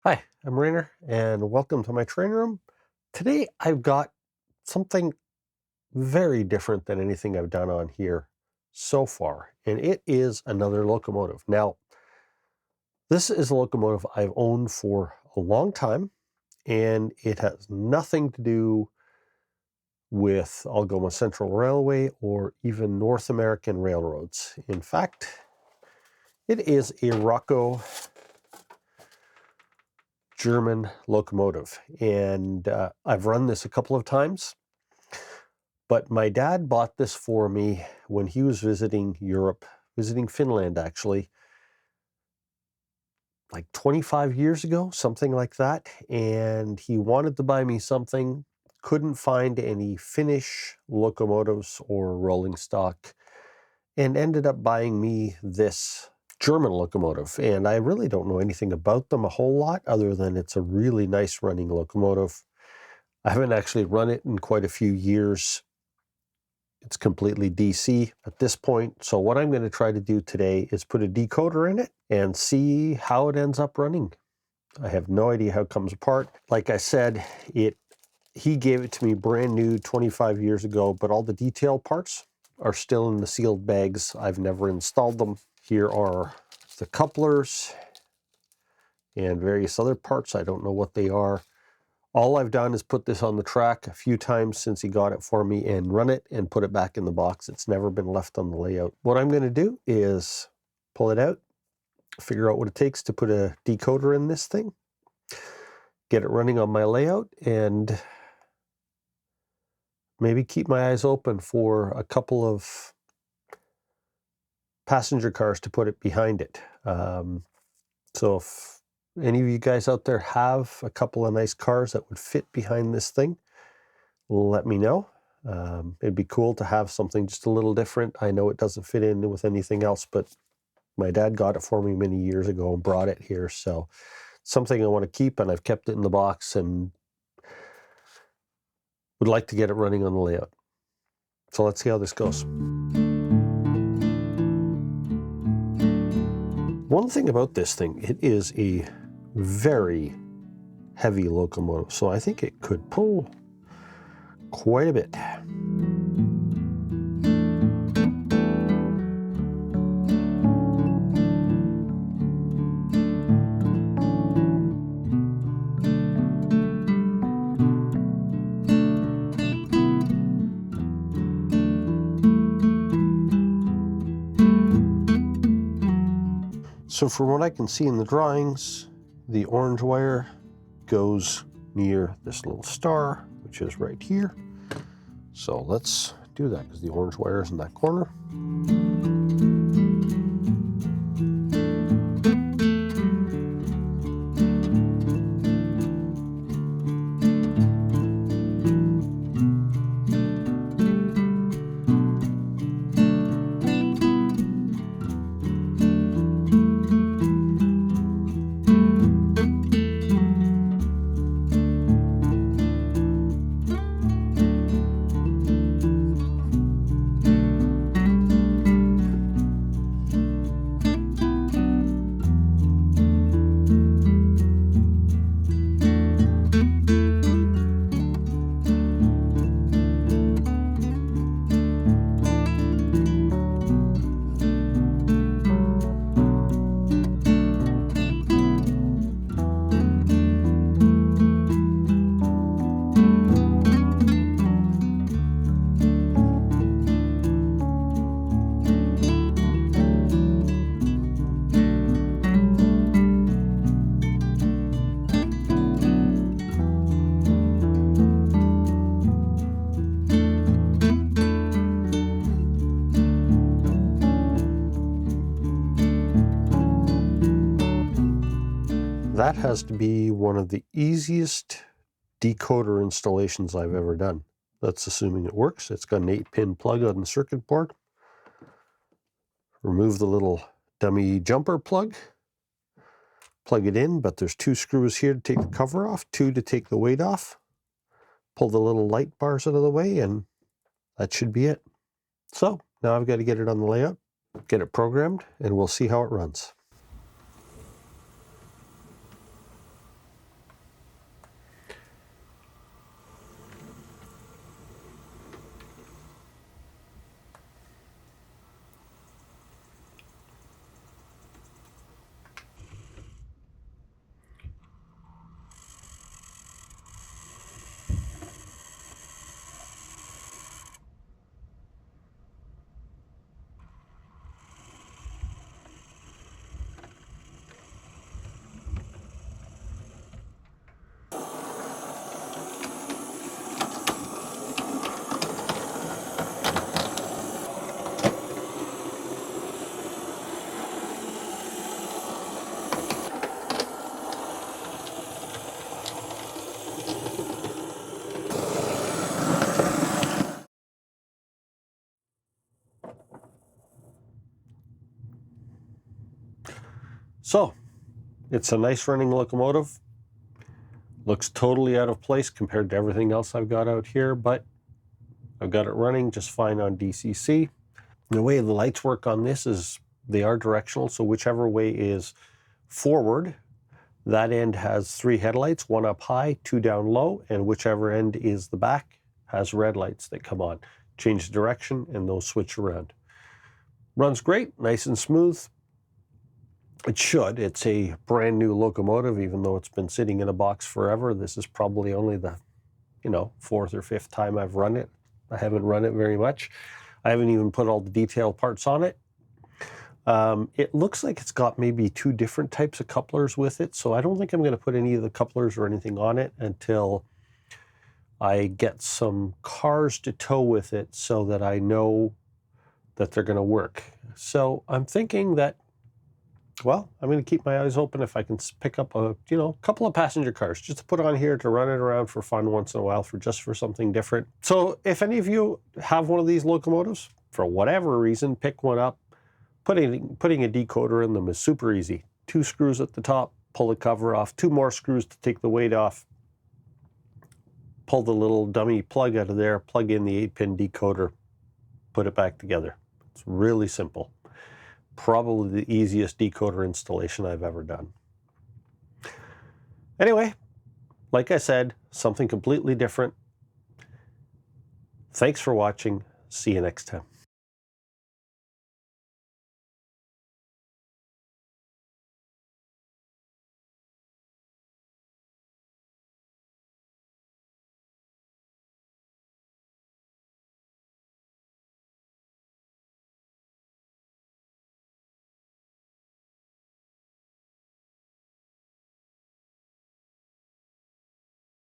Hi, I'm Rainer, and welcome to my training room. Today I've got something very different than anything I've done on here so far, and it is another locomotive. Now, this is a locomotive I've owned for a long time, and it has nothing to do with Algoma Central Railway or even North American railroads. In fact, it is a ROCO German locomotive, and I've run this a couple of times. But my dad bought this for me when he was visiting Europe, visiting Finland actually, like 25 years ago, something like that. And he wanted to buy me something, couldn't find any Finnish locomotives or rolling stock, and ended up buying me this German locomotive. And I really don't know anything about them a whole lot other than it's a really nice running locomotive. I haven't actually run it in quite a few years. It's completely DC at this point. So what I'm going to try to do today is put a decoder in it and see how it ends up running. I have no idea how it comes apart. Like I said, he gave it to me brand new 25 years ago, but all the detail parts are still in the sealed bags. I've never installed them. Here are the couplers and various other parts. I don't know what they are. All I've done is put this on the track a few times since he got it for me and run it and put it back in the box. It's never been left on the layout. What I'm going to do is pull it out, figure out what it takes to put a decoder in this thing, get it running on my layout, and maybe keep my eyes open for a couple of passenger cars to put it behind it. So if any of you guys out there have a couple of nice cars that would fit behind this thing, let me know. It'd be cool to have something just a little different. I know it doesn't fit in with anything else, but my dad got it for me many years ago and brought it here. So something I want to keep, and I've kept it in the box and would like to get it running on the layout. So let's see how this goes. One thing about this thing, it is a very heavy locomotive. So I think it could pull quite a bit. So from what I can see in the drawings, the orange wire goes near this little star, which is right here. So let's do that because the orange wire is in that corner. That has to be one of the easiest decoder installations I've ever done. That's assuming it works. It's got an 8-pin plug on the circuit board. Remove the little dummy jumper plug. Plug it in, but there's 2 screws here to take the cover off, 2 to take the weight off. Pull the little light bars out of the way, and that should be it. So now I've got to get it on the layout, get it programmed, and we'll see how it runs. So, it's a nice running locomotive. Looks totally out of place compared to everything else I've got out here, but I've got it running just fine on DCC. The way the lights work on this is they are directional, so whichever way is forward, that end has 3 headlights, 1 up high, 2 down low, and whichever end is the back has red lights that come on. Change the direction and those switch around. Runs great, nice and smooth. It should. It's a brand new locomotive, even though it's been sitting in a box forever. This is probably only the, 4th or 5th time I've run it. I haven't run it very much. I haven't even put all the detail parts on it. It looks like it's got maybe 2 different types of couplers with it, so I don't think I'm going to put any of the couplers or anything on it until I get some cars to tow with it so that I know that they're going to work. So I'm thinking that, well, I'm going to keep my eyes open if I can pick up a, couple of passenger cars just to put on here to run it around for fun once in a while, just for something different. So if any of you have one of these locomotives, for whatever reason, pick one up. Putting a decoder in them is super easy. 2 screws at the top, pull the cover off, 2 more screws to take the weight off, pull the little dummy plug out of there, plug in the 8-pin decoder, put it back together. It's really simple. Probably the easiest decoder installation I've ever done. Anyway, like I said, something completely different. Thanks for watching. See you next time.